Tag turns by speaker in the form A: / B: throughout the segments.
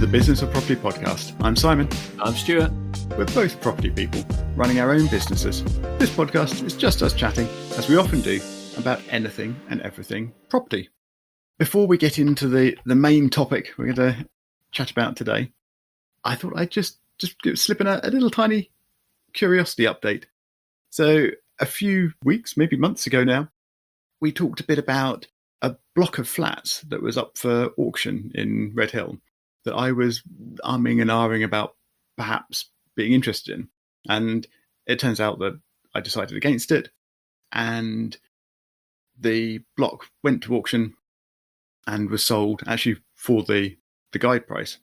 A: the Business of Property podcast. I'm Simon.
B: I'm Stuart.
A: We're both property people running our own businesses. This podcast is just us chatting, as we often do, about anything and everything property. Before we get into the main topic we're going to chat about today, I thought I'd just slip in a little tiny curiosity update. So a few weeks, maybe months ago now, we talked a bit about a block of flats that was up for auction in Red Hill that I was umming and ahhing about perhaps being interested in. And it turns out that I decided against it, and the block went to auction and was sold actually for the guide price,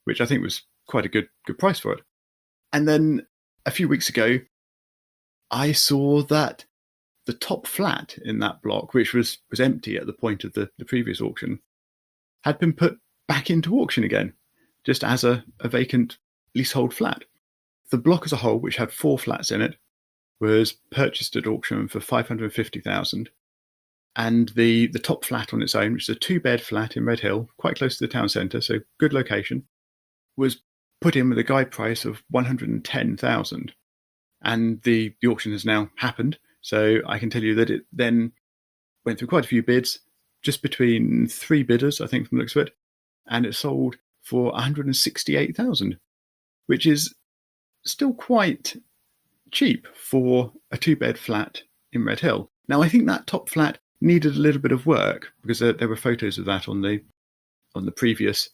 A: which I think was quite a good price for it. And then a few weeks ago, I saw that the top flat in that block, which was empty at the point of the previous auction, had been put back into auction again, just as a vacant leasehold flat. The block as a whole, which had 4 flats in it, was purchased at auction for $550,000. And the top flat on its own, which is a 2-bed flat in Red Hill, quite close to the town centre, so good location, was put in with a guide price of $110,000. And the auction has now happened. So I can tell you that it then went through quite a few bids, just between 3 bidders, I think, from the looks of it, and it sold for $168,000, which is still quite cheap for a 2-bed flat in Red Hill. Now, I think that top flat needed a little bit of work because there were photos of that on the previous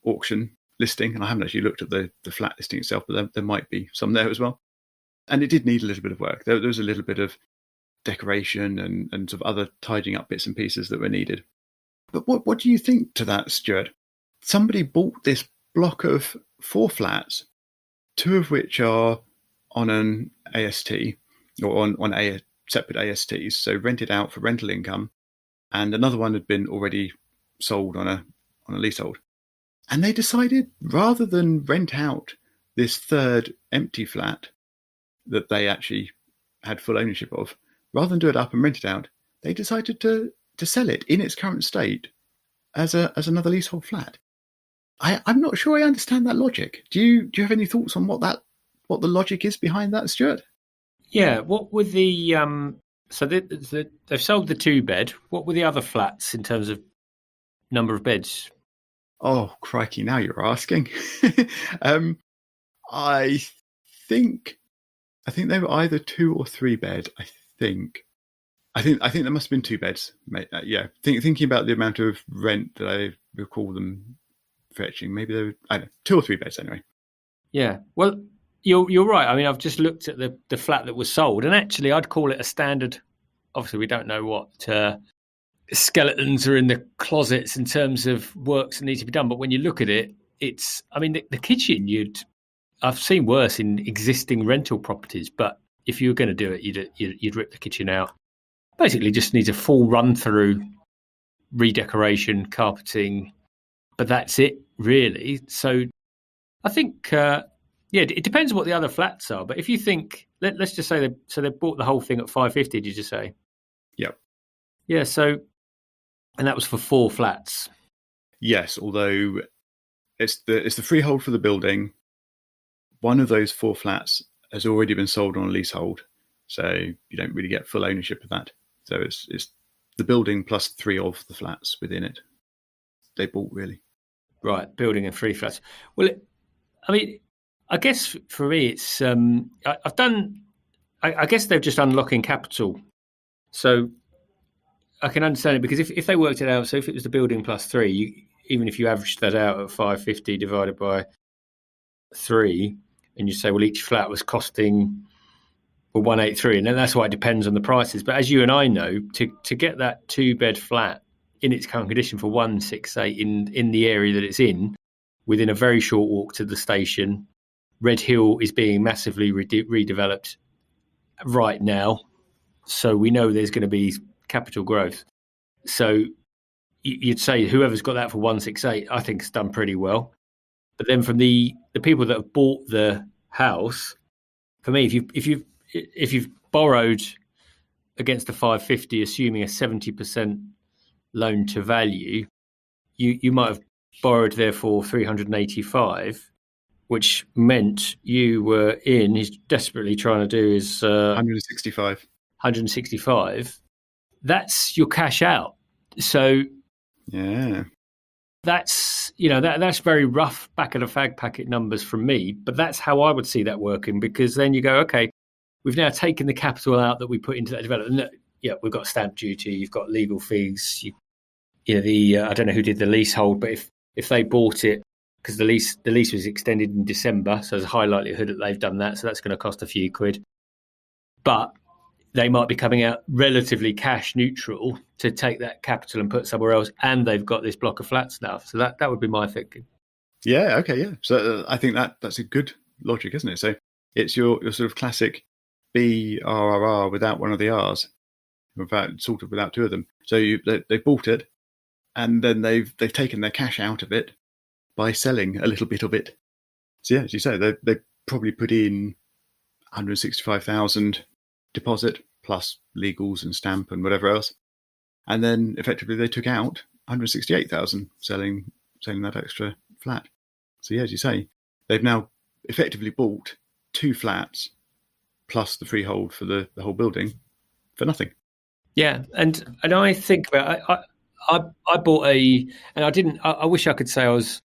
A: auction listing, and I haven't actually looked at the flat listing itself, but there might be some there as well. And it did need a little bit of work. There was a little bit of decoration and sort of other tidying up bits and pieces that were needed. But what do you think to that, Stuart? Somebody bought this block of 4 flats, 2 of which are on an AST or on separate ASTs, so rented out for rental income, and another one had been already sold on a leasehold. And they decided, rather than rent out this third empty flat that they actually had full ownership of, rather than do it up and rent it out, they decided to sell it in its current state as another leasehold flat. I'm not sure I understand that logic. Do you have any thoughts on what the logic is behind that, Stuart?
B: Yeah, what were the so they've sold the 2-bed. What were the other flats in terms of number of beds?
A: Oh, crikey! Now you're asking. I think they were either 2 or 3 bed. I think there must have been 2 beds. Yeah, thinking about the amount of rent that I recall them fetching, maybe they were, I don't know, 2 or 3 beds anyway.
B: Yeah, well, you're right. I mean, I've just looked at the flat that was sold, and actually, I'd call it a standard. Obviously, we don't know what skeletons are in the closets in terms of works that need to be done, but when you look at it, it's. I mean, the kitchen I've seen worse in existing rental properties, but if you were going to do it, you'd rip the kitchen out. Basically, just needs a full run through, redecoration, carpeting, but that's it really. So I think, it depends on what the other flats are. But if you think, let's just say they bought the whole thing at $550. Did you say?
A: Yep.
B: Yeah. So, and that was for 4 flats.
A: Yes, although it's the freehold for the building. One of those 4 flats has already been sold on a leasehold, so you don't really get full ownership of that. So it's the building plus 3 of the flats within it they bought, really.
B: Right, building and 3 flats. Well, I guess for me, it's I guess they're just unlocking capital. So I can understand it, because if they worked it out, so if it was the building plus 3, even if you averaged that out at 550 divided by 3, and you say, well, each flat was costing 183, and then that's why it depends on the prices. But as you and I know, to get that 2-bed flat in its current condition for 168 in the area that it's in, within a very short walk to the station, Red Hill is being massively redeveloped right now, so we know there's going to be capital growth. So you'd say whoever's got that for 168, I think, has done pretty well. But then from the people that have bought the house, for me, if you've borrowed against the 550, assuming a 70% loan to value, you might have borrowed therefore 385, which meant you were in, he's desperately trying to do is
A: 165.
B: 165. That's your cash out. So
A: Yeah.
B: that's that's very rough back of the fag packet numbers from me, but that's how I would see that working, because then you go, okay, we've now taken the capital out that we put into that development. Yeah, we've got stamp duty, you've got legal fees, I don't know who did the leasehold, but if they bought it, because the lease was extended in December, so there's a high likelihood that they've done that, so that's going to cost a few quid. But they might be coming out relatively cash neutral to take that capital and put somewhere else, and they've got this block of flats now. So that would be my thinking.
A: Yeah. Okay. Yeah. So I think that's a good logic, isn't it? So it's your sort of classic BRRR without one of the R's, without two of them. So they bought it, and then they've taken their cash out of it by selling a little bit of it. So yeah, as you say, they probably put in 165,000 deposit plus legals and stamp and whatever else, and then effectively they took out 168,000 selling that extra flat. So yeah, as you say, they've now effectively bought 2 flats plus the freehold for the whole building for nothing.
B: Yeah, and I think about I bought I wish I could say I was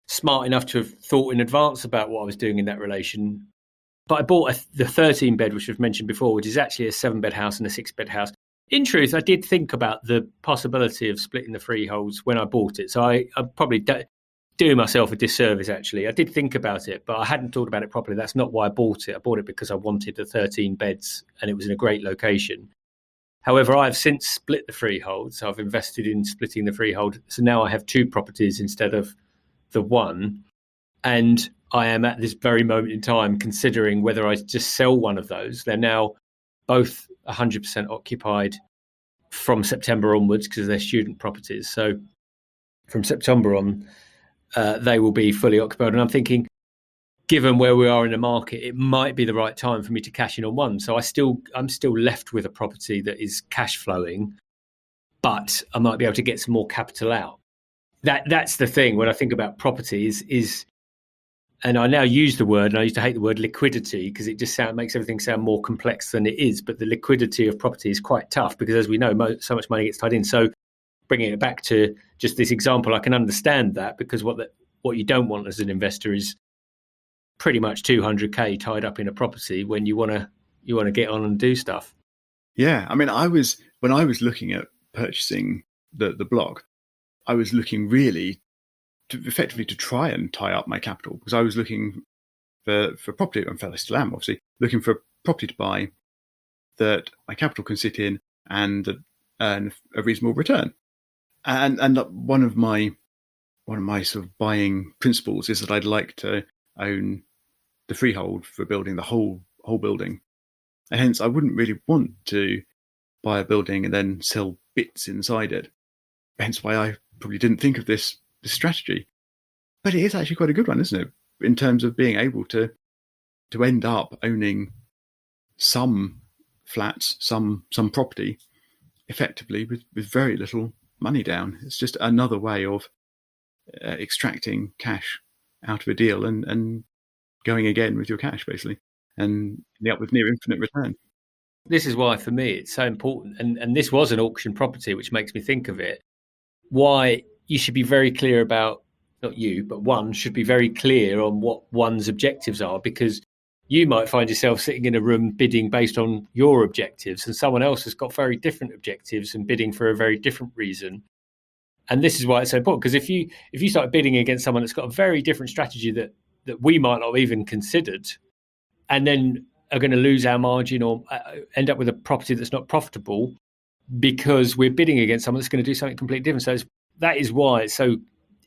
B: smart enough to have thought in advance about what I was doing in that relation. But I bought the 13 bed, which we've mentioned before, which is actually a 7-bed house and a 6-bed house. In truth, I did think about the possibility of splitting the freeholds when I bought it. So I'm probably doing myself a disservice, actually. I did think about it, but I hadn't thought about it properly. That's not why I bought it. I bought it because I wanted the 13 beds and it was in a great location. However, I've since split the freeholds. I've invested in splitting the freehold. So now I have 2 properties instead of the one. And I am at this very moment in time considering whether I just sell one of those. They're now both 100% occupied from September onwards because they're student properties. So from September on, they will be fully occupied. And I'm thinking, given where we are in the market, it might be the right time for me to cash in on one. So I'm still left with a property that is cash flowing, but I might be able to get some more capital out. That's the thing when I think about properties is, and I now use the word, and I used to hate the word liquidity because it just makes everything sound more complex than it is. But the liquidity of property is quite tough because, as we know, so much money gets tied in. So bringing it back to just this example, I can understand that, because what you don't want as an investor is pretty much 200k tied up in a property when you want to get on and do stuff.
A: Yeah, I mean, when I was looking at purchasing the block, I was looking really effectively to try and tie up my capital, because I was looking for property, and I still am obviously looking for property to buy that my capital can sit in and earn a reasonable return. And one of my sort of buying principles is that I'd like to own the freehold for building the whole building, and hence I wouldn't really want to buy a building and then sell bits inside it. Hence why I probably didn't think of this strategy. But it is actually quite a good one, isn't it? In terms of being able to end up owning some flats, some property, effectively with very little money down. It's just another way of extracting cash out of a deal and going again with your cash, basically, and ending up with near infinite return.
B: This is why, for me, it's so important. And this was an auction property, which makes me think of it. Why you should be very clear about, not you, but one should be very clear on what one's objectives are, because you might find yourself sitting in a room bidding based on your objectives, and someone else has got very different objectives and bidding for a very different reason. And this is why it's so important, because if you start bidding against someone that's got a very different strategy that we might not have even considered, and then are going to lose our margin or end up with a property that's not profitable because we're bidding against someone that's going to do something completely different. So that is why it's so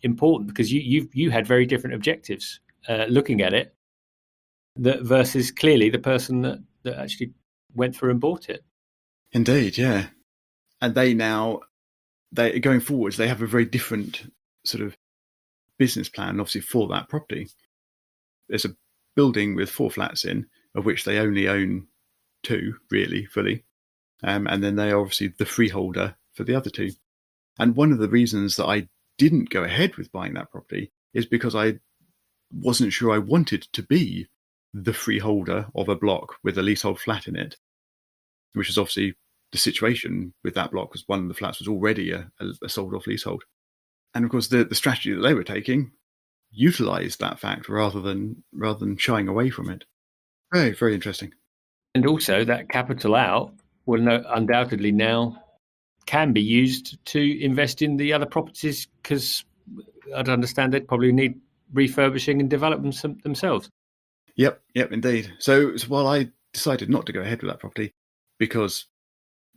B: important, because you had very different objectives looking at it versus clearly the person that actually went through and bought it.
A: Indeed, yeah. And they going forwards, they have a very different sort of business plan, obviously, for that property. There's a building with 4 flats in, of which they only own 2, really, fully. And then they are obviously the freeholder for the other 2. And one of the reasons that I didn't go ahead with buying that property is because I wasn't sure I wanted to be the freeholder of a block with a leasehold flat in it, which is obviously the situation with that block, because one of the flats was already a sold off leasehold. And of course, the strategy that they were taking utilised that fact rather than shying away from it. Very, very interesting.
B: And also that capital out will undoubtedly now can be used to invest in the other properties, because I'd understand they'd probably need refurbishing and development themselves.
A: Yep, indeed. So while I decided not to go ahead with that property because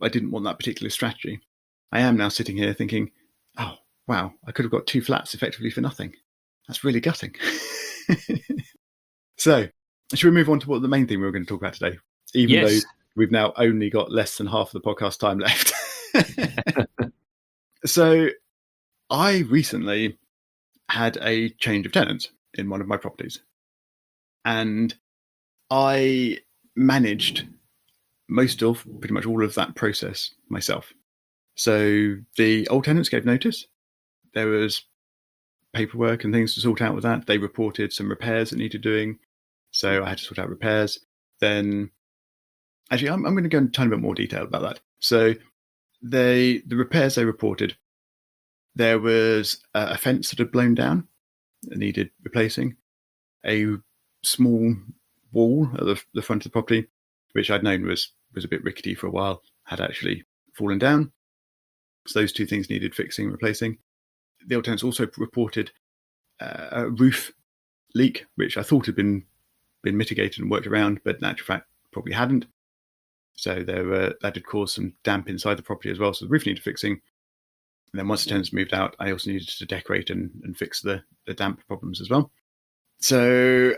A: I didn't want that particular strategy, I am now sitting here thinking, oh, wow, I could have got 2 flats effectively for nothing. That's really gutting. So, should we move on to what the main thing we were going to talk about today? Even though we've now only got less than half of the podcast time left. So, I recently had a change of tenants in one of my properties. And I managed pretty much all of that process myself. So the old tenants gave notice. There was paperwork and things to sort out with that. They reported some repairs that needed doing. So I had to sort out repairs. Then, actually, I'm going to go into a tiny bit more detail about that. So the repairs they reported, there was a fence that had blown down that needed replacing. A small wall at the front of the property, which I'd known was a bit rickety for a while, had actually fallen down. So those 2 things needed fixing and replacing. The old tenants also reported a roof leak, which I thought had been mitigated and worked around, but in actual fact probably hadn't. So that did cause some damp inside the property as well. So the roof needed fixing. And then once the tenants moved out, I also needed to decorate and fix the damp problems as well. So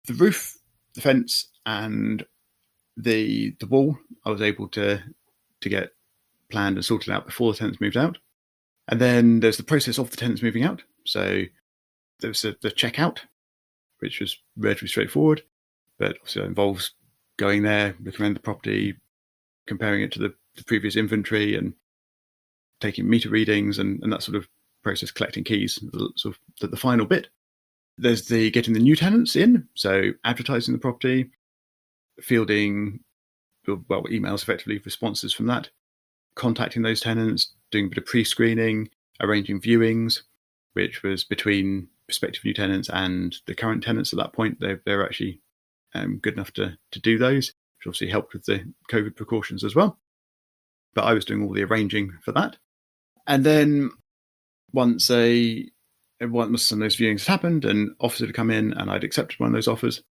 A: the roof, the fence, and the wall, I was able to get planned and sorted out before the tenants moved out. And then there's the process of the tenants moving out. So there was the checkout, which was relatively straightforward, but obviously that involves going there, looking around the property, comparing it to the previous inventory, and taking meter readings and that sort of process, collecting keys, sort of the final bit. There's the getting the new tenants in, so advertising the property, fielding, well, emails, effectively, responses from that, contacting those tenants, doing a bit of pre-screening, arranging viewings, which was between prospective new tenants and the current tenants at that point. They're actually good enough to do those, which obviously helped with the COVID precautions as well. But I was doing all the arranging for that. And then once some of those viewings had happened and offers had come in and I'd accepted one of those offers,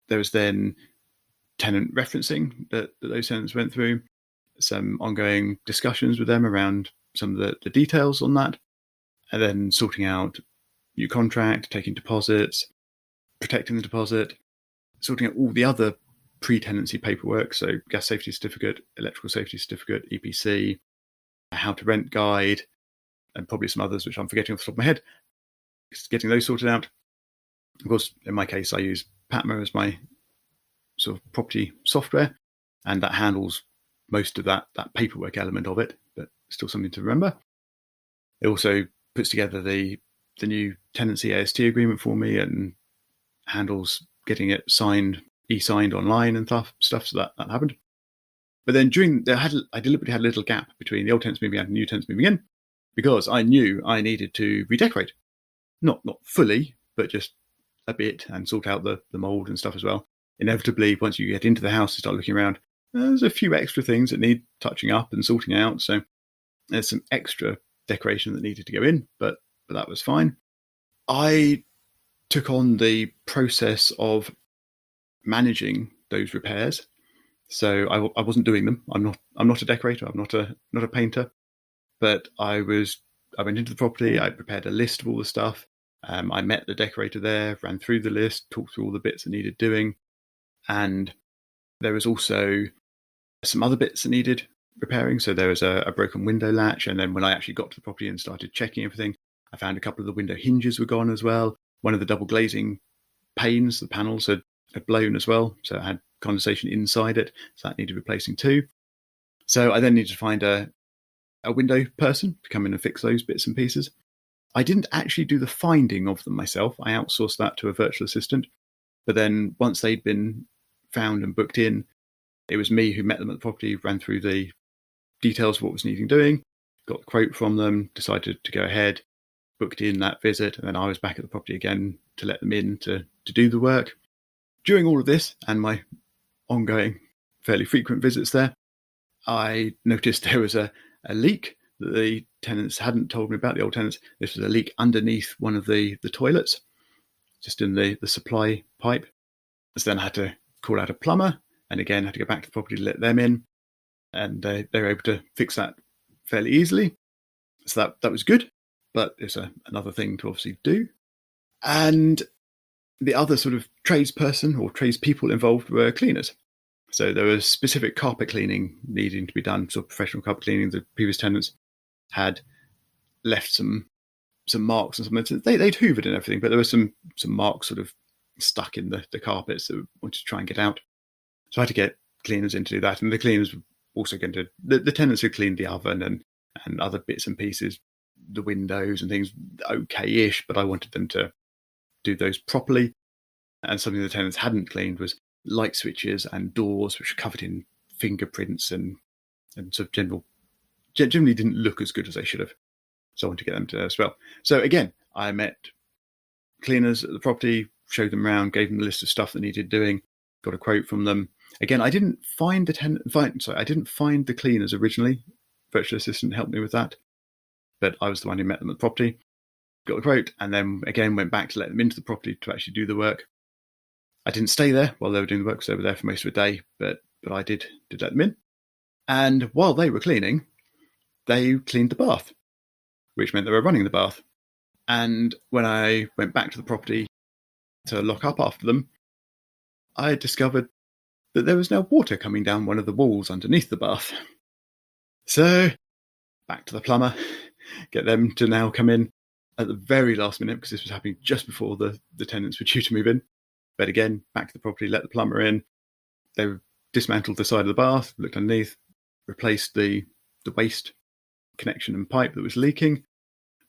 A: there was then tenant referencing that those tenants went through, some ongoing discussions with them around some of the details on that, and then sorting out new contract, taking deposits, protecting the deposit, sorting out all the other pre-tenancy paperwork, so gas safety certificate, electrical safety certificate, EPC, how to rent guide, and probably some others which I'm forgetting off the top of my head. Just getting those sorted out. Of course, in my case, I use Patma as my sort of property software, and that handles most of that paperwork element of it, but still something to remember. It also puts together the new tenancy AST agreement for me and handles getting it e-signed online and stuff, so that happened. But then I deliberately had a little gap between the old tenants moving out and new tenants moving in, because I knew I needed to redecorate. Not fully, but just a bit, and sort out the mould and stuff as well. Inevitably, once you get into the house and start looking around, there's a few extra things that need touching up and sorting out. So there's some extra decoration that needed to go in, but that was fine. I took on the process of managing those repairs. So I wasn't doing them. I'm not a decorator. I'm not a painter. But I went into the property. I prepared a list of all the stuff. I met the decorator there, ran through the list, talked through all the bits that needed doing, and there was also some other bits that needed repairing. So there was a broken window latch, and then when I actually got to the property and started checking everything, I found a couple of the window hinges were gone as well. One of the double glazing panes, the panels had blown as well, so it had condensation inside it, so that needed replacing too. So I then needed to find a window person to come in and fix those bits and pieces. I didn't actually do the finding of them myself. I outsourced that to a virtual assistant. But then once they'd been found and booked in, it was me who met them at the property, ran through the details of what was needing doing, got the quote from them, decided to go ahead, booked in that visit, and then I was back at the property again to let them in to do the work. During all of this and my ongoing, fairly frequent visits there, I noticed there was a leak that the tenants hadn't told me about, the old tenants. This was a leak underneath one of the toilets, just in the supply pipe. So then I had to call out a plumber, and again had to go back to the property to let them in, and they were able to fix that fairly easily. So that was good, but it's another thing to obviously do. And the other sort of tradesperson or tradespeople involved were cleaners. So there was specific carpet cleaning needing to be done, sort of professional carpet cleaning. The previous tenants had left some marks and something. They'd hoovered and everything, but there were some marks sort of stuck in the carpets that we wanted to try and get out. So I had to get cleaners in to do that. And the cleaners were also going to, the tenants who cleaned the oven and other bits and pieces, the windows and things, okay-ish, but I wanted them to do those properly. And something the tenants hadn't cleaned was light switches and doors, which were covered in fingerprints and sort of generally didn't look as good as they should have. So I wanted to get them to as well. So again, I met cleaners at the property, showed them around, gave them a list of stuff that needed doing, got a quote from them. Again, I didn't find I didn't find the cleaners originally. Virtual assistant helped me with that, but I was the one who met them at the property, got the quote, and then again went back to let them into the property to actually do the work. I didn't stay there while they were doing the work, because they were there for most of the day, but I did let them in. And while they were cleaning, they cleaned the bath, which meant they were running the bath. And when I went back to the property to lock up after them, I discovered that there was now water coming down one of the walls underneath the bath. So back to the plumber, get them to now come in at the very last minute, because this was happening just before the tenants were due to move in. But again, back to the property, let the plumber in. They dismantled the side of the bath, looked underneath, replaced the waste connection and pipe that was leaking,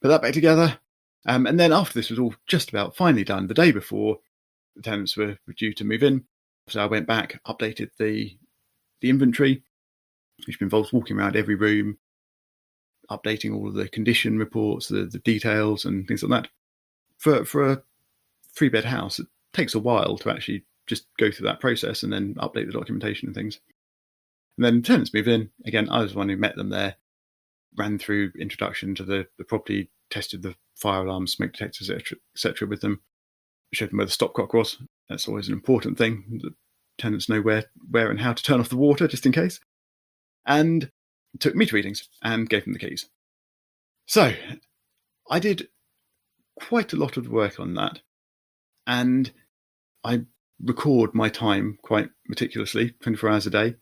A: put that back together. And then after this was all just about finally done, the day before the tenants were due to move in, so I went back, updated the inventory, which involves walking around every room, updating all of the condition reports, the details and things like that. For a 3-bed house, it takes a while to actually just go through that process and then update the documentation and things. And then tenants move in. Again, I was the one who met them there, ran through introduction to the property, tested the fire alarms, smoke detectors, etc. with them, showed them where the stopcock was. That's always an important thing. The tenants know where and how to turn off the water, just in case. And took meter readings and gave them the keys. So I did quite a lot of work on that. And I record my time quite meticulously, 24 hours a day.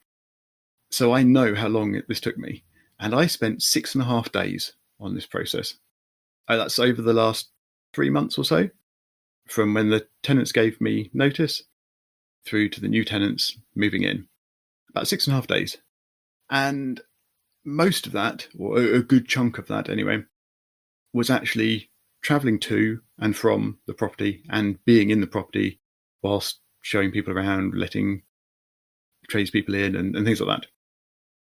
A: So I know how long this took me. And I spent 6.5 days on this process. That's over the last 3 months or so, from when the tenants gave me notice through to the new tenants moving in. About 6.5 days. And most of that, or a good chunk of that anyway, was actually travelling to and from the property and being in the property whilst showing people around, letting tradespeople in and things like that.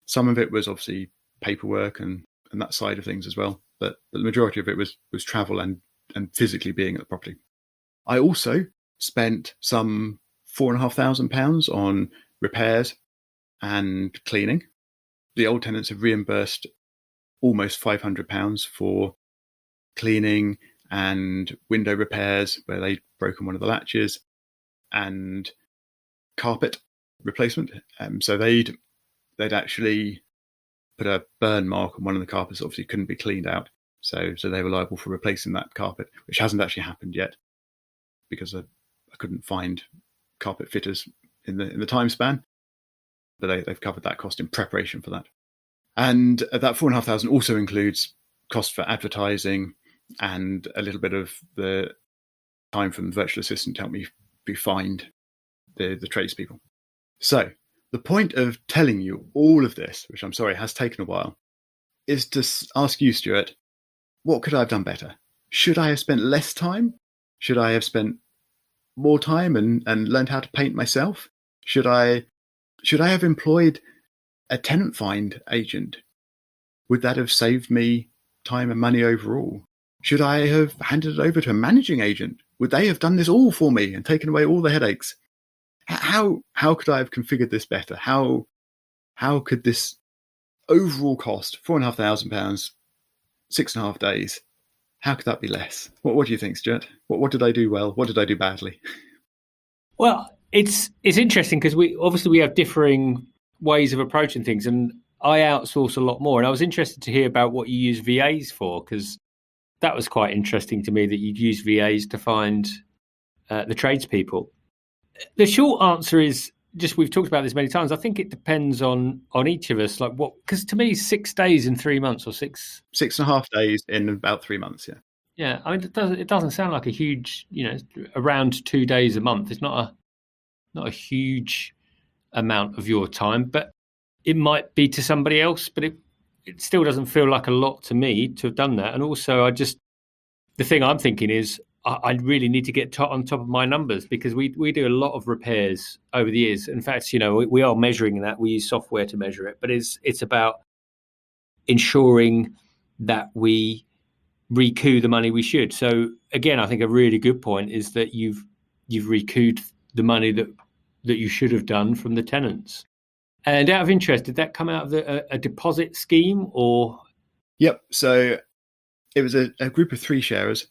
A: Some of it was obviously paperwork and that side of things as well, but the majority of it was travel and physically being at the property. I also spent some £4,500 on repairs and cleaning. The old tenants have reimbursed almost £500 for cleaning and window repairs where they'd broken one of the latches, and carpet replacement. So they'd actually put a burn mark on one of the carpets that obviously couldn't be cleaned out. So they were liable for replacing that carpet, which hasn't actually happened yet because I couldn't find carpet fitters in the time span. But they've covered that cost in preparation for that. And that £4,500 also includes cost for advertising and a little bit of the time from the virtual assistant to help me find the tradespeople. So the point of telling you all of this, which I'm sorry has taken a while, is to ask you, Stuart, what could I have done better? Should I have spent less time? Should I have spent more time and learned how to paint myself? Should I have employed a tenant find agent? Would that have saved me time and money overall? Should I have handed it over to a managing agent? Would they have done this all for me and taken away all the headaches? How could I have configured this better? How could this overall cost £4,500, 6.5 days? How could that be less? What do you think, Stuart? What did I do well? What did I do badly?
B: Well, it's interesting because we have differing ways of approaching things, and I outsource a lot more. And I was interested to hear about what you use VAs for, because that was quite interesting to me that you'd use VAs to find the tradespeople. The short answer is just, we've talked about this many times. I think it depends on each of us. Like what? Because to me, 6 days in 3 months, or
A: 6.5 days in about 3 months. Yeah.
B: Yeah, I mean, it doesn't sound like a huge, around 2 days a month. It's not a huge amount of your time, but it might be to somebody else. But it still doesn't feel like a lot to me to have done that. And also, the thing I'm thinking is, I really need to get on top of my numbers, because we do a lot of repairs over the years. In fact, we are measuring that. We use software to measure it, but it's about ensuring that we recoup the money we should. So again, I think a really good point is that you've recouped the money that you should have done from the tenants. And out of interest, did that come out of a deposit scheme, or?
A: Yep. So it was a group of 3 sharers.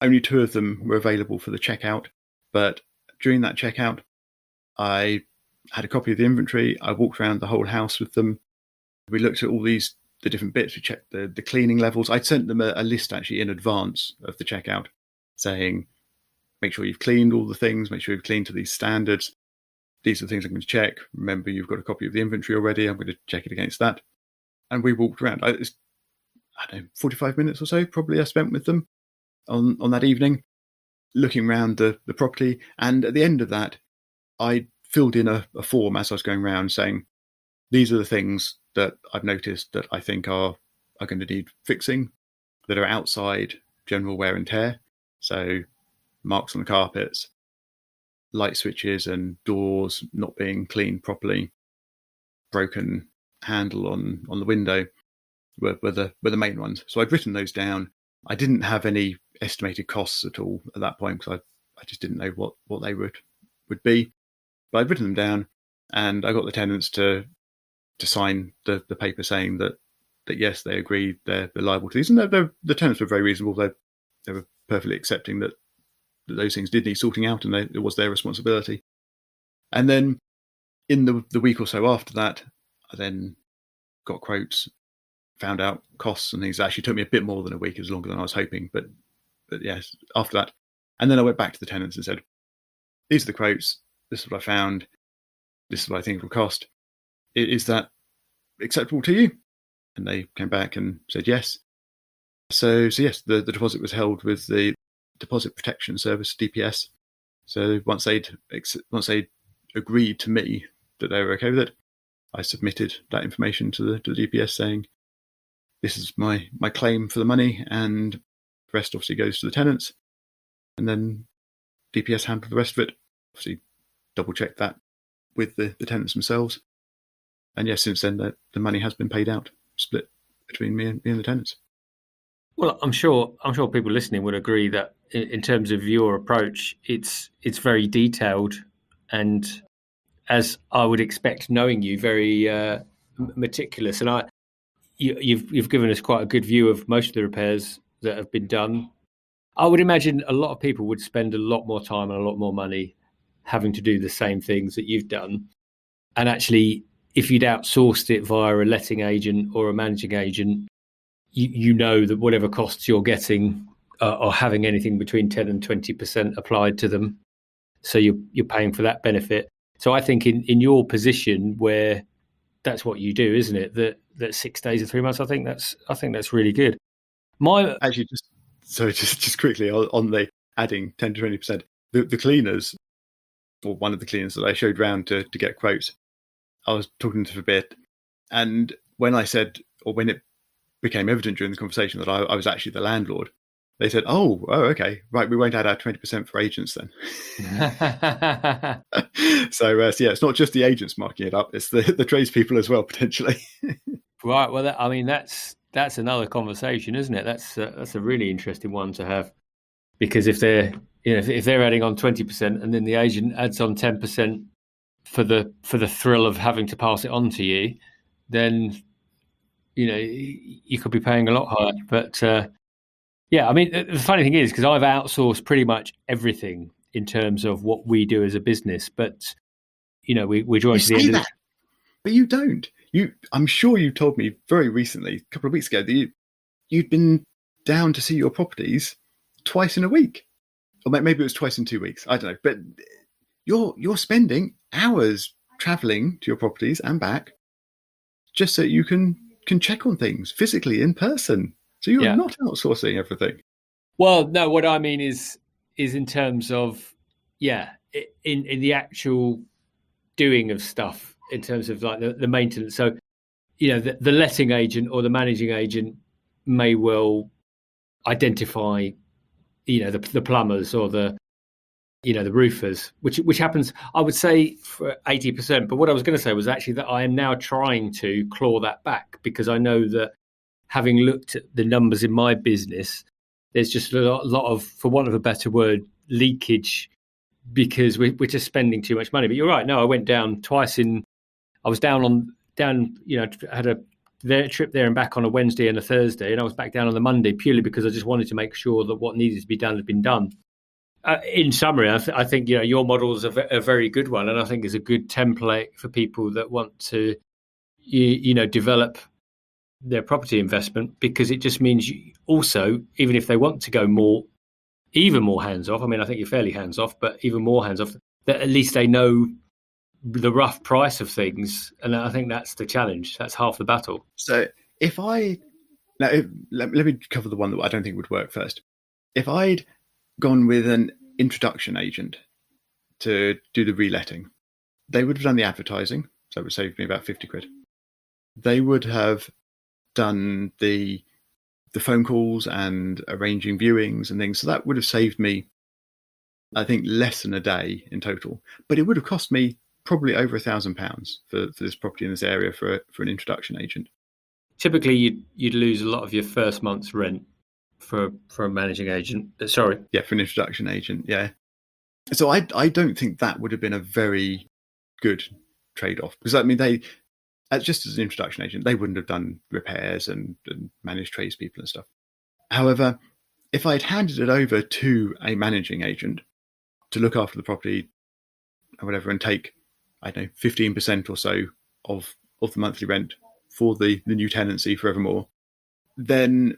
A: Only 2 of them were available for the checkout, but during that checkout, I had a copy of the inventory. I walked around the whole house with them. We looked at all the different bits. We checked the cleaning levels. I'd sent them a list actually in advance of the checkout, saying, make sure you've cleaned all the things, make sure you've cleaned to these standards. These are the things I'm going to check. Remember, you've got a copy of the inventory already. I'm going to check it against that. And we walked around. I don't know, 45 minutes or so probably I spent with them on that evening, looking around the property. And at the end of that, I filled in a form as I was going around saying, these are the things that I've noticed that I think are going to need fixing, that are outside general wear and tear. So marks on the carpets, light switches and doors not being cleaned properly, broken handle on the window were the main ones. So I'd written those down. I didn't have any estimated costs at all at that point, because I just didn't know what they would be. But I'd written them down, and I got the tenants to sign the paper saying that yes, they agreed they're liable to these. And the tenants were very reasonable. They were perfectly accepting that those things did need sorting out, and it was their responsibility. And then in the week or so after that, I then got quotes, found out costs and things. It actually took me a bit more than a week. It was longer than I was hoping, but yes, after that. And then I went back to the tenants and said, these are the quotes, this is what I found, this is what I think it will cost. Is that acceptable to you? And they came back and said yes. So yes, the deposit was held with the Deposit Protection Service, DPS. So once they'd agreed to me that they were okay with it, I submitted that information to the DPS saying, this is my claim for the money, and the rest obviously goes to the tenants. And then DPS handled the rest of it. Obviously double checked that with the tenants themselves. And yes, since then the money has been paid out, split between me and the tenants.
B: Well, I'm sure people listening would agree that in terms of your approach, it's very detailed, and as I would expect, knowing you, very meticulous. And you've given us quite a good view of most of the repairs that have been done. I would imagine a lot of people would spend a lot more time and a lot more money having to do the same things that you've done. And actually, if you'd outsourced it via a letting agent or a managing agent, you know that whatever costs you're getting are having anything between 10 and 20% applied to them. So you're paying for that benefit. So I think in your position where that's what you do, isn't it? That 6 days and 3 months. I think that's really good.
A: Actually, just quickly on the adding 10 to 20%, the cleaners, or one of the cleaners that I showed round to get quotes, I was talking to for a bit, and when I said, or when it became evident during the conversation that I was actually the landlord, They said, oh, okay, right, we won't add our 20% for agents then. So yeah, it's not just the agents marking it up; it's the tradespeople as well, potentially.
B: Right. Well, that's another conversation, isn't it? That's a really interesting one to have, because if they're if they're adding on 20% and then the agent adds on 10% for the thrill of having to pass it on to you, then you could be paying a lot higher. But yeah, I mean, the funny thing is, because I've outsourced pretty much everything in terms of what we do as a business, but we're drawing
A: You
B: to the
A: say
B: end
A: that, but you don't. I'm sure you told me very recently, a couple of weeks ago, that you'd been down to see your properties twice in a week, or maybe it was twice in 2 weeks. I don't know, but you're spending hours traveling to your properties and back just so you can check on things physically in person. So you're not outsourcing everything.
B: Well, no, what I mean is in terms of in the actual doing of stuff, in terms of like the maintenance. So the letting agent or the managing agent may well identify the plumbers or the roofers, which happens, I would say, for 80%. But what I was going to say was actually that I am now trying to claw that back, because I know that, having looked at the numbers in my business, there's just a lot of, for want of a better word, leakage, because we're just spending too much money. But you're right. No, I went down twice I was down, had a trip there and back on a Wednesday and a Thursday, and I was back down on the Monday, purely because I just wanted to make sure that what needed to be done had been done. In summary, I think your model is a very good one, and I think is a good template for people that want to develop their property investment, because it just means also, even if they want to go even more hands off, I mean, I think you're fairly hands off, but even more hands off, that at least they know the rough price of things. And I think that's the challenge. That's half the battle.
A: So let me cover the one that I don't think would work first. If I'd gone with an introduction agent to do the reletting, they would have done the advertising, so it would save me about 50 quid. They would have done the phone calls and arranging viewings and things, so that would have saved me, I think, less than a day in total. But it would have cost me probably over £1,000 for this property in this area for an introduction agent.
B: Typically, you'd lose a lot of your first month's rent for a managing agent. Sorry.
A: Yeah, for an introduction agent, yeah. So I don't think that would have been a very good trade-off, because I mean, they, just as an introduction agent, they wouldn't have done repairs and managed tradespeople and stuff. However, if I'd handed it over to a managing agent to look after the property or whatever, and take, I don't know, 15% or so of the monthly rent for the new tenancy forevermore, then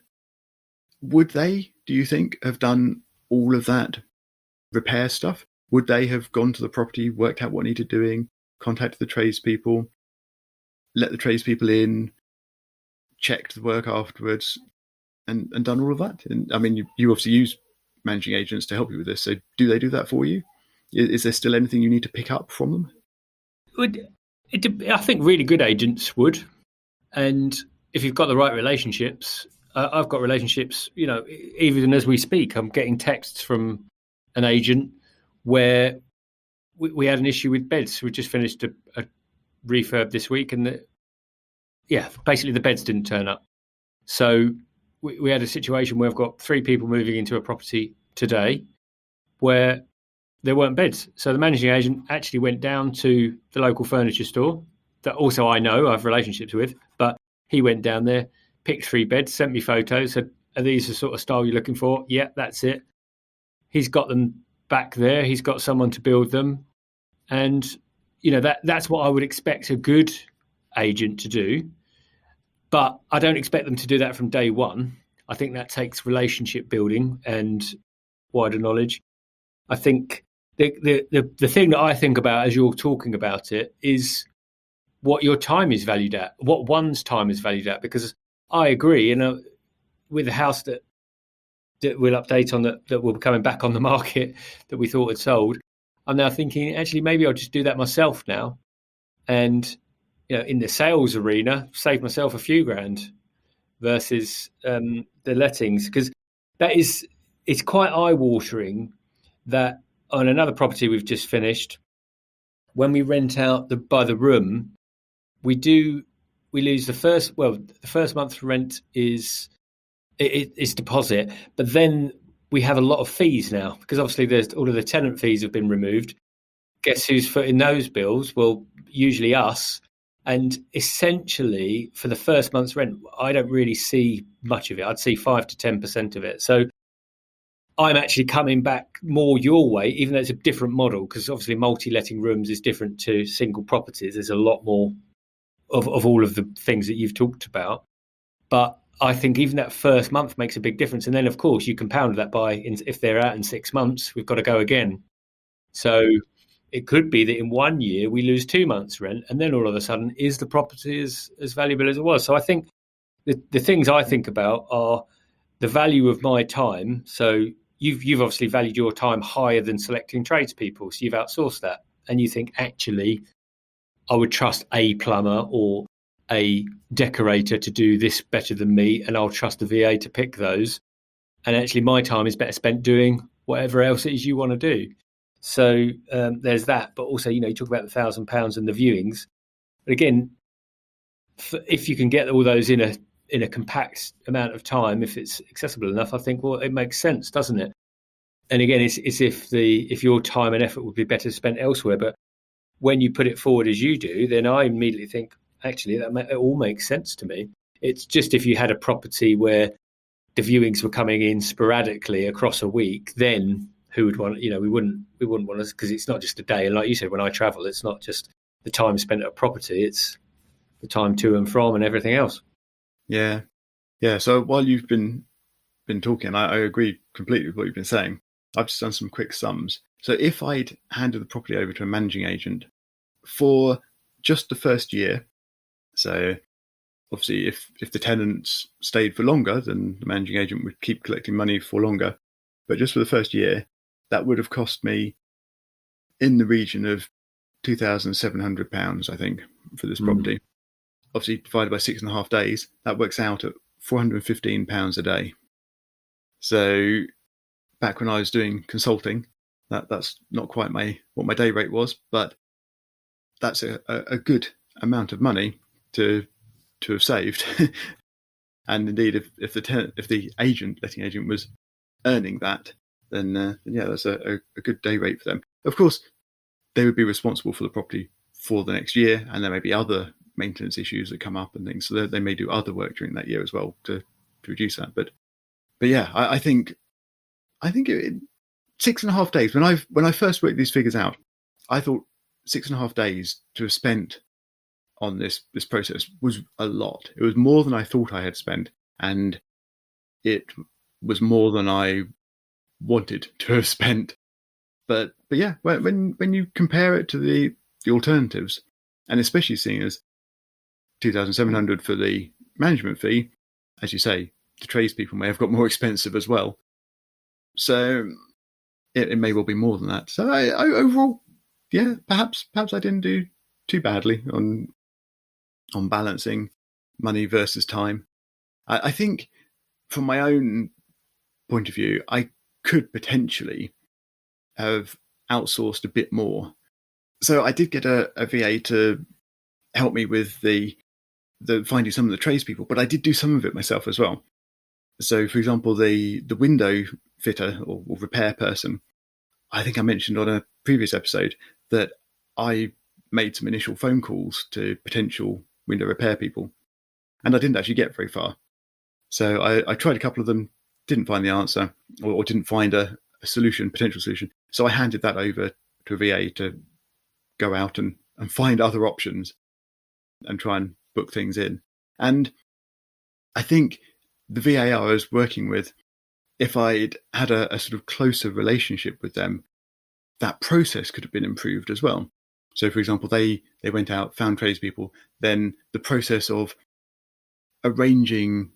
A: would they, do you think, have done all of that repair stuff? Would they have gone to the property, worked out what needed doing, contacted the tradespeople, let the tradespeople in, checked the work afterwards, and done all of that? And I mean, you obviously use managing agents to help you with this, so do they do that for you? Is there still anything you need to pick up from them?
B: I think really good agents would, and if you've got the right relationships. I've got relationships, even as we speak, I'm getting texts from an agent where we had an issue with beds. We just finished a refurb this week, and basically the beds didn't turn up. So we had a situation where I've got 3 people moving into a property today where there weren't beds. So the managing agent actually went down to the local furniture store that also I have relationships with, but he went down there, picked 3 beds, sent me photos, said, are these the sort of style you're looking for? Yeah, that's it. He's got them back there. He's got someone to build them. And, that's what I would expect a good agent to do. But I don't expect them to do that from day one. I think that takes relationship building and wider knowledge. I think the thing that I think about as you're talking about it is what your time is valued at, what one's time is valued at, because I agree, with the house that we'll update on that will be coming back on the market that we thought had sold, I'm now thinking, actually, maybe I'll just do that myself now. And, in the sales arena, save myself a few grand versus the lettings. Because it's quite eye-watering that on another property we've just finished, when we rent out by the room, we lose the first month's rent is deposit, but then we have a lot of fees now because obviously there's all of the tenant fees have been removed. Guess who's footing those bills? Well, usually us. And essentially, for the first month's rent, I don't really see much of it. I'd see 5 to 10% of it. So I'm actually coming back more your way, even though it's a different model, because obviously multi-letting rooms is different to single properties. There's a lot more of all of the things that you've talked about. But I think even that first month makes a big difference. And then, of course, you compound that by if they're out in 6 months, we've got to go again. So it could be that in 1 year we lose 2 months' rent, and then all of a sudden, is the property as valuable as it was? So I think the things I think about are the value of my time. So you've obviously valued your time higher than selecting tradespeople, so you've outsourced that, and you think actually I would trust a plumber or a decorator to do this better than me, and I'll trust the VA to pick those. And actually, my time is better spent doing whatever else it is you want to do. So there's that. But also, you talk about the £1,000 and the viewings. But again, if you can get all those in a compact amount of time, if it's accessible enough, I think, well, it makes sense, doesn't it? And again, it's if your time and effort would be better spent elsewhere. But when you put it forward as you do, then I immediately think, actually, it all makes sense to me. It's just if you had a property where the viewings were coming in sporadically across a week, then who would want? We wouldn't want us, because it's not just a day. And like you said, when I travel, it's not just the time spent at a property; it's the time to and from and everything else.
A: Yeah. So while you've been talking, I agree completely with what you've been saying. I've just done some quick sums. So if I'd handed the property over to a managing agent for just the first year, so obviously if the tenants stayed for longer, then the managing agent would keep collecting money for longer. But just for the first year, that would have cost me in the region of £2,700, I think, for this property. Obviously, divided by 6.5 days, that works out at £415 a day. So back when I was doing consulting, that's not quite what my day rate was, but that's a good amount of money to have saved. And indeed, if the letting agent was earning that, then yeah, that's a good day rate for them. Of course, they would be responsible for the property for the next year, and there may be other maintenance issues that come up and things, so they may do other work during that year as well to reduce that. But yeah, I think 6.5 days. When I first worked these figures out, I thought 6.5 days to have spent on this process was a lot. It was more than I thought I had spent, and it was more than I wanted to have spent. But yeah, when you compare it to the alternatives, and especially seeing as 2,700 for the management fee, as you say, the tradespeople may have got more expensive as well. So it may well be more than that. So I overall, yeah, perhaps I didn't do too badly on balancing money versus time. I think from my own point of view, I could potentially have outsourced a bit more. So I did get a VA to help me with the finding some of the tradespeople, but I did do some of it myself as well. So, for example, the window fitter or repair person, I think I mentioned on a previous episode that I made some initial phone calls to potential window repair people, and I didn't actually get very far. So I tried a couple of them, didn't find the answer, or didn't find a potential solution. So I handed that over to a VA to go out and find other options and try and book things in. And I think the VA I was working with, if I'd had a sort of closer relationship with them, that process could have been improved as well. So, for example, they went out, found tradespeople, then the process of arranging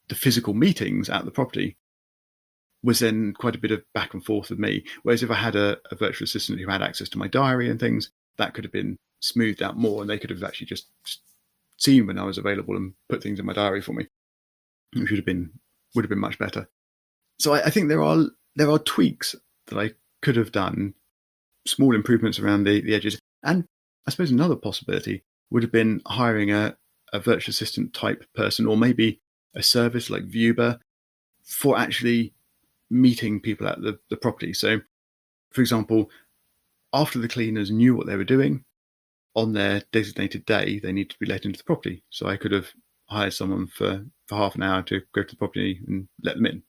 A: the physical meetings at the property was then quite a bit of back and forth with me. Whereas if I had a virtual assistant who had access to my diary and things, that could have been smoothed out more, and they could have actually just seen when I was available and put things in my diary for me, which would have been much better. So I think there are tweaks that I could have done, small improvements around the edges. And I suppose another possibility would have been hiring a virtual assistant type person, or maybe a service like Vuber, for actually meeting people at the property. So, for example, after the cleaners knew what they were doing, on their designated day, they need to be let into the property. So I could have hired someone for half an hour to go to the property and let them in.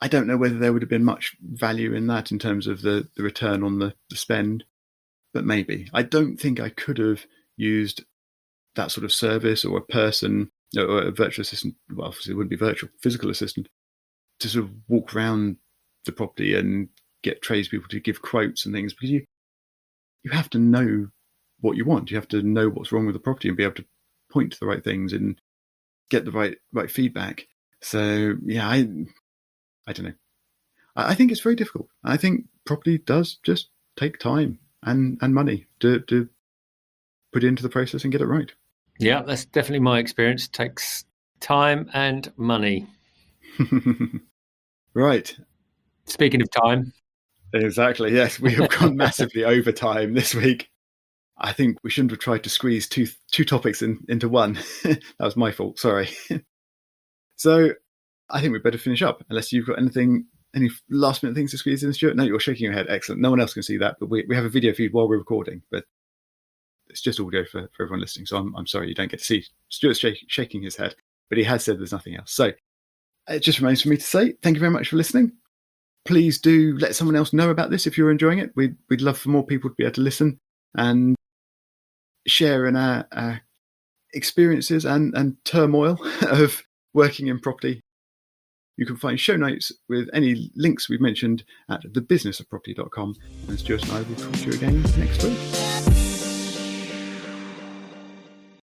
A: I don't know whether there would have been much value in that in terms of the return on the spend, but maybe. I don't think I could have used that sort of service or a person or a virtual assistant. Well, obviously it wouldn't be virtual, physical assistant, to sort of walk around the property and get tradespeople to give quotes and things, because you have to know what you want. You have to know what's wrong with the property and be able to point to the right things and get the right feedback. So yeah, I don't know. I think it's very difficult. I think property does just take time and money to put into the process and get it right.
B: Yeah, that's definitely my experience. It takes time and money.
A: Right.
B: Speaking of time.
A: Exactly. Yes, we have gone massively over time this week. I think we shouldn't have tried to squeeze two topics into one. That was my fault. Sorry. So I think we'd better finish up, unless you've got any last minute things to squeeze in, Stuart. No, you're shaking your head. Excellent. No one else can see that, but we have a video feed while we're recording, but it's just audio for everyone listening. So I'm sorry you don't get to see Stuart shaking his head, but he has said there's nothing else. So it just remains for me to say thank you very much for listening. Please do let someone else know about this if you're enjoying it. We'd love for more people to be able to listen and share in our experiences and turmoil of working in property. You can find show notes with any links we've mentioned at thebusinessofproperty.com. And Stuart and I will talk to you again next week.